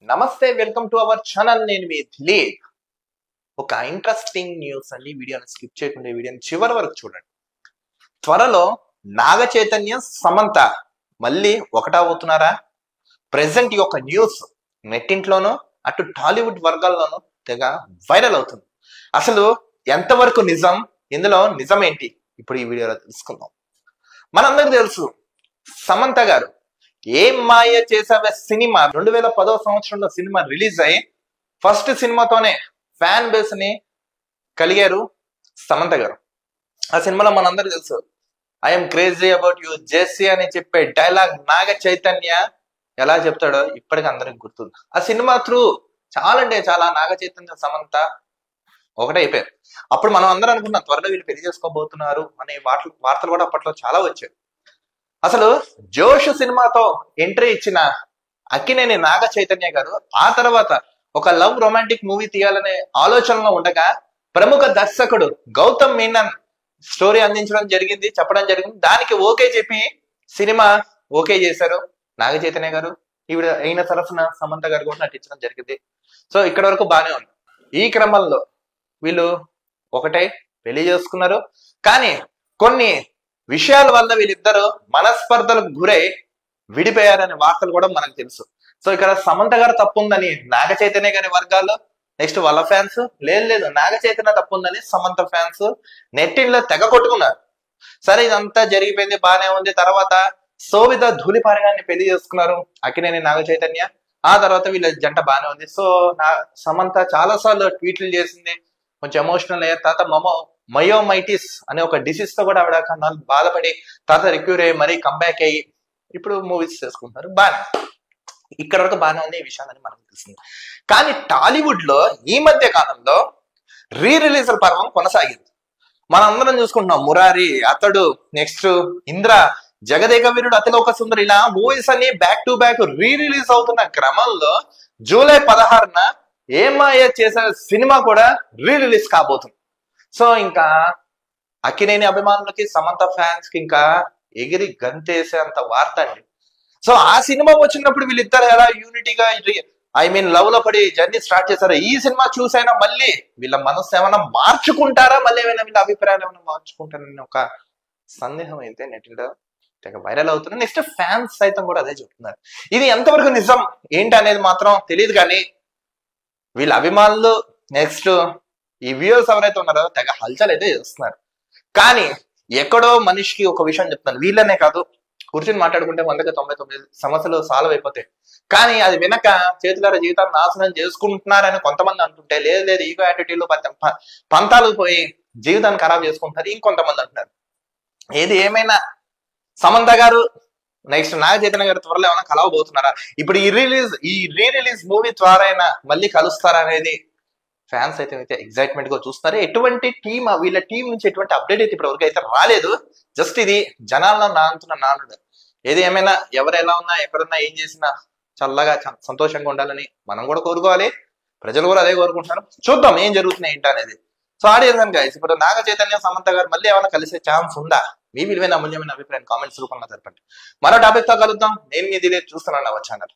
నమస్తే, welcome to our channel. నేను మీ దిలీప్. ఒక ఇంట్రెస్టింగ్ న్యూస్ అండి. వీడియోని స్కిప్ చేయకుండా వీడియోని చివరి వరకు చూడండి. త్వరలో నాగ చైతన్య, సమంత మళ్ళీ ఒకటవుతున్నారా? ప్రెసెంట్ ఈ యొక్క న్యూస్ నెట్టింట్లోనూ అటు టాలీవుడ్ వర్గాల్లోనూ తెగ వైరల్ అవుతుంది. అసలు ఎంతవరకు నిజం, ఇందులో నిజం ఏంటి, ఇప్పుడు ఈ వీడియోలో తెలుసుకుందాం. మనందరికీ తెలుసు, సమంత గారు ఏం మాయ చేసావే సినిమా 2010వ సంవత్సరంలో సినిమా రిలీజ్ అయ్యి ఫస్ట్ సినిమాతోనే ఫ్యాన్ బేస్ ని కలిగారు సమంత గారు. ఆ సినిమాలో మనందరూ తెలుసు, I'm crazy about you Jessie అని చెప్పే డైలాగ్ నాగ చైతన్య ఎలా చెప్తాడో ఇప్పటికీ అందరికి గుర్తుంది. ఆ సినిమా త్రూ చాలా అంటే చాలా నాగ చైతన్య, సమంత ఒకటే అయిపోయారు. అప్పుడు మనం అందరం అనుకున్నాం త్వరలో వీళ్ళు పెళ్లి చేసుకోబోతున్నారు అనే వార్తలు కూడా అప్పట్లో చాలా వచ్చాయి. అసలు జోష్ సినిమాతో ఎంట్రీ ఇచ్చిన అక్కినేని నాగ చైతన్య గారు ఆ తర్వాత ఒక లవ్ రొమాంటిక్ మూవీ తీయాలనే ఆలోచనలో ఉండగా ప్రముఖ దర్శకుడు గౌతమ్ మీనన్ స్టోరీ అందించడం జరిగింది, చెప్పడం జరిగింది. దానికి ఓకే చెప్పి సినిమా ఓకే చేశారు నాగ చైతన్య గారు. ఈవిడ అయిన తరఫున సమంత గారు కూడా నటించడం జరిగింది. సో ఇక్కడ వరకు బాగానే ఉంది. ఈ క్రమంలో వీళ్ళు ఒకటే పెళ్లి చేసుకున్నారు. కానీ కొన్ని విషయాల వల్ల వీళ్ళిద్దరు మనస్పర్ధలకు గురై విడిపోయారనే వార్తలు కూడా మనకు తెలుసు. సో ఇక్కడ సమంత గారు తప్పు ఉందని నాగ చైతన్య గారి వర్గాలు, నెక్స్ట్ వాళ్ళ ఫ్యాన్స్, లేదు నాగ చైతన్య తప్పు ఉందని సమంత ఫ్యాన్స్ నెట్టిన్లో తెగ కొట్టుకున్నారు. సరే, ఇదంతా జరిగిపోయింది, బాగానే ఉంది. తర్వాత శోభిత ధూళిపారగాన్ని పెళ్లి చేసుకున్నారు అక్కినేని నాగ చైతన్య. ఆ తర్వాత వీళ్ళ జంట బాగానే ఉంది. సో సమంత చాలా సార్లు ట్వీట్లు చేసింది, కొంచెం ఎమోషనల్ అయ్యారు. తర్వాత మయోమైటిస్ అనే ఒక డిసీజ్ తో కూడా ఆవిడ కన్నాళ్ళు బాధపడి తర్వాత రిక్యూర్ అయ్యి మరీ కంబ్యాక్ అయ్యి ఇప్పుడు మూవీస్ చేసుకుంటున్నారు. బాగానే, ఇక్కడ వరకు బాగానే ఉంది. ఈ విషయాన్ని మనకు తెలిసింది. కానీ టాలీవుడ్ లో ఈ మధ్య కాలంలో రీ రిలీజ్ పర్వం కొనసాగింది. మనందరం చూసుకుంటున్నాం, మురారి, అతడు, నెక్స్ట్ ఇంద్ర, జగదేక వీరుడు, అతిలోక సుందరి, ఇలా మూవీస్ అన్ని back to back re release అవుతున్న క్రమంలో జూలై 16న ఏమాయ చేసిన సినిమా కూడా రీ రిలీజ్ కాబోతుంది. సో ఇంకా అక్కినేని అభిమానులకి, సమంత ఫ్యాన్స్ కి ఇంకా ఎగిరి గంతేసేంత వార్త అండి. సో ఆ సినిమా వచ్చినప్పుడు వీళ్ళిద్దరు ఎలా యూనిటీగా లవ్ లో పడి జర్నీ స్టార్ట్ చేశారు. ఈ సినిమా చూసైనా మళ్ళీ వీళ్ళ మనసు ఏమైనా మార్చుకుంటారా, మళ్ళీ ఏమైనా వీళ్ళ అభిప్రాయాలు ఏమైనా మార్చుకుంటారని ఒక సందేహం అయితే నెట్లో తెగ వైరల్ అవుతుంది. నెక్స్ట్ ఫ్యాన్స్ సైతం కూడా అదే చెప్తున్నారు. ఇది ఎంతవరకు నిజం ఏంటి అనేది మాత్రం తెలియదు. కానీ వీళ్ళ అభిమానులు, నెక్స్ట్ ఈ వ్యూవర్స్ ఎవరైతే ఉన్నారో తెగ హల్చల్ అయితే చేస్తున్నారు. కానీ ఎక్కడో మనిషికి ఒక విషయం చెప్తాను, వీళ్ళనే కాదు, కూర్చొని మాట్లాడుకుంటే 199 సమస్యలు సాల్వ్ అయిపోతాయి. కానీ అది వెనక చేతులార జీవితాన్ని నాశనం చేసుకుంటున్నారని కొంతమంది అంటుంటే, లేదు ఈగో యాటిట్యూడ్లో పంతాలు పోయి జీవితాన్ని ఖరాబ్ చేసుకుంటారు ఇంకొంతమంది అంటున్నారు. ఏది ఏమైనా సమంత గారు, నెక్స్ట్ నాగ చైతన్య గారు త్వరలో ఏమైనా కలవబోతున్నారా, ఇప్పుడు ఈ రీ రిలీజ్ మూవీ ద్వారా అయినా మళ్ళీ కలుస్తారా అనేది ఫ్యాన్స్ అయితే ఎగ్జైట్మెంట్ గా చూస్తున్నారు. ఎటువంటి వీళ్ళ టీం నుంచి ఎటువంటి అప్డేట్ అయితే ఇప్పటివరకు అయితే రాలేదు. జస్ట్ ఇది జనాల్లో నానుతున్న నానుడు. ఏది ఏమైనా ఎవరు ఎలా ఉన్నా, ఎక్కడున్నా, ఏం చేసినా చల్లగా సంతోషంగా ఉండాలని మనం కూడా కోరుకోవాలి. ప్రజలు కూడా అదే కోరుకుంటున్నారు. చూద్దాం ఏం జరుగుతున్నాయి ఏంటి అనేది. సో ఆడియన్స్ గైస్, ఇప్పుడు నాగ చైతన్య, సమంత గారు మళ్ళీ ఏమైనా కలిసే ఛాన్స్ ఉందా? మీ విలువైన అమూల్యమైన అభిప్రాయం కామెంట్స్ రూపంలో తెలపండి. మరో టాపిక్ తో కలుద్దాం. నేను మీ దిలీప్, చూస్తున్నాను అవర్ ఛానల్.